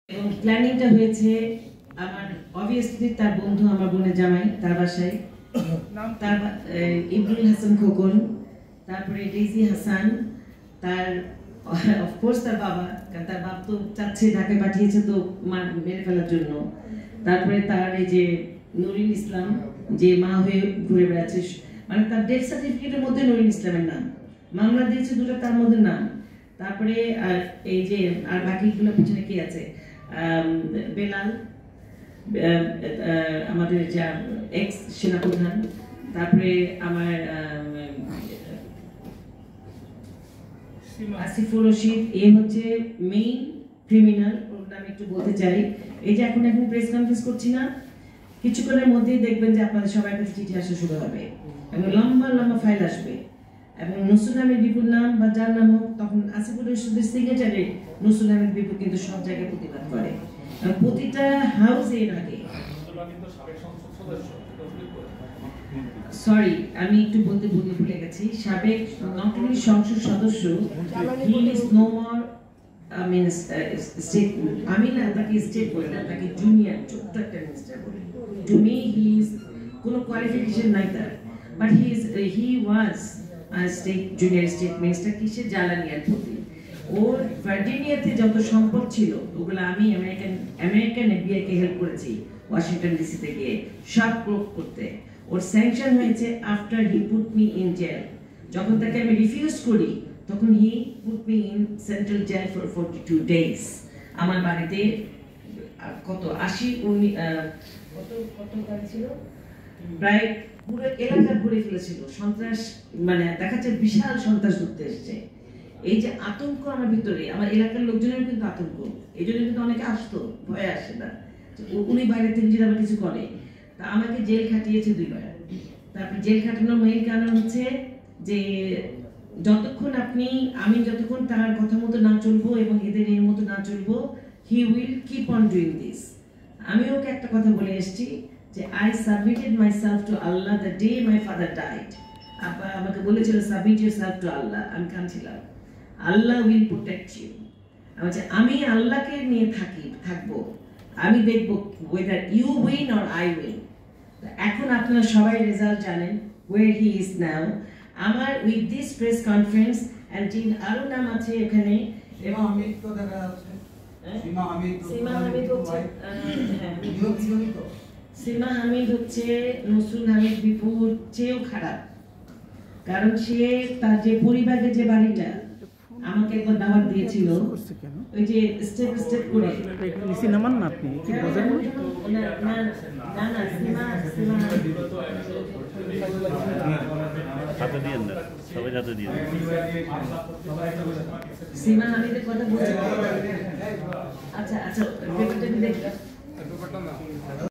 এবং প্ল্যানিংটা হয়েছে আমার অবভিয়াসলি তার বন্ধু আমার বোনের জামাই তার বাসায় তার ইব্রুল হাসান খোকন, তারপরে ডেইজি হাসান, তার অফকোর্স তার বাবা, কারণ তার বাপ তো চাচ্ছে ঢাকায় পাঠিয়েছে তো মেরে ফেলার জন্য। তারপরে তার এই যে নুরিন ইসলাম যে মা হয়ে ঘুরে বেড়াচ্ছে, মানে তার ডেথ সার্টিফিকেটের মধ্যে নুরিন ইসলামের নাম, মামলা দিয়েছে দুটো তার মধ্যে নাম। তারপরে আর এই যে আর বাকিগুলো পিছনে কি আছে, বেলাল আমাদের যা এক্স সেনাপ্রধান, তারপরে আমার আসিফুর রশিদ, এ হচ্ছে মেইন ক্রিমিনাল, ওটা আমি একটু বলতে চাই। এই যে এখন প্রেস কনফারেন্স করছি না, কিছুক্ষণের মধ্যেই দেখবেন যে আপনাদের সবার কাছে চিঠি আসা শুরু হবে এবং লম্বা লম্বা ফাইল আসবে। এবং নসরুল আহমেদ বিপুর নাম বা যার নাম হোক, তখন আসিফুর রশিদের সিগনেচারে নসরুল আহমেদ বিপু কিন্তু সব জায়গায় প্রতিবাদ করে, প্রতিটা হাউসে এর আগে। সরি, আমি একটু বলতে ভুলে গেছি, সাবেক নট অনলি সংসদ সদস্য, he is no more, state, আমি না তাকে স্টেট বলি না, তাকে জুনিয়র ছোট্ট একটা মিনিস্টার বলি। টু মি হি ইজ কোনো কোয়ালিফিকেশন নাই তার, but he was state junior state minister, কিসের জ্বালানি আর প্রতি। ওর ভার্জিনিয়াতে যত সম্পদ ছিল ওগুলো আমি আমেরিকান এফবিআই কে হেল্প করেছি ওয়াশিংটন ডিসিতে গিয়ে সব প্রয়োগ করতে। ওর স্যাংশন হয়েছে after he put me in jail. যখন তাকে আমি রিফিউজ করি তখন he put me in central jail for 42 days। আমার বাড়িতে কত 80 কত গাড়ি ছিল, প্রায় পুরো এলাকা ঘুরে ফেলেছিল সন্ত্রাস, মানে দেখাচ্ছে বিশাল সন্ত্রাস ধরতে এসছে। এই যে আতঙ্ক আমার ভিতরে, আমার এলাকার লোকজনের কিন্তু আতঙ্ক, এই জন্য কিন্তু অনেকে আসতো, ভয়ে আসে না উনি বাইরে থেকে যদি আবার কিছু করে। তা আমাকে জেল খাটিয়েছে 2 বার। তারপর জেল খাটানোর মেইন কারণ হচ্ছে যে আমি যতক্ষণ তার কথা মতো না চলবো এবং এদের এর মতো না চলবো, he will keep on doing this. আমি ওকে একটা কথা বলে এসেছি যে I submitted myself to Allah the day my father died. আপা আমাকে বলেছিল সাবমিট ইউরসেলফ টু আল্লাহ, আমি কাঁদছিলাম, আল্লাহ উইল প্রোটেক্ট ইউ। আমি আল্লাহকে নিয়ে থাকবো, আমি দেখবো whether you win or I win. এখন আপনারা সবাই রেজাল্ট জানেন, ওয়ের হি ইজ নাও। আমার with this press conference and আরো নাম আছে এখানে, সীমা হামিদ তো দেখা যাচ্ছে, সীমা হামিদ হচ্ছে সীমা হামিদ হচ্ছে নসরুল হামিদ বিপুর চেয়েও খারাপ, কারণ সে তার যে পরিবারের যে বাড়িটা আমাকে একবার দাওয়াত দিয়েছিল, ওই যে স্টেপ করে সিনেমার না, আপনি কি বোঝেন না সীমা হামিদের কথা বলছি। আচ্ছা,